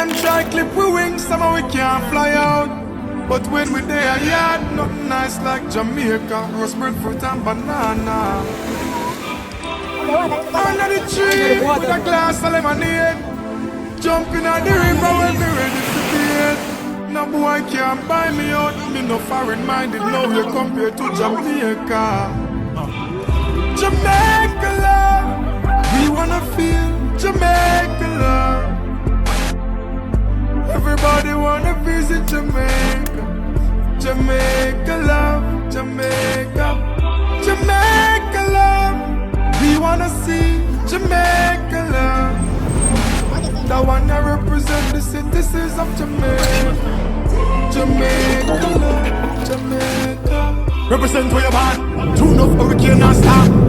them try clip we wings, somehow we can't fly out. But when we there, yard, nothing nice like Jamaica, roast breadfruit and banana. Under the tree with a glass of lemonade, jumping at the river when me ready to bathe. No boy can't buy me out, me no foreign minded, now you compare to Jamaica. Jamaica love, we wanna feel Jamaica love. Everybody wanna visit Jamaica. Jamaica love, Jamaica. Jamaica love, we wanna see Jamaica love. That one that represent the citizens of Jamaica. Jamaica love, Jamaica. Represent where you're born, tune up hurricane and stop.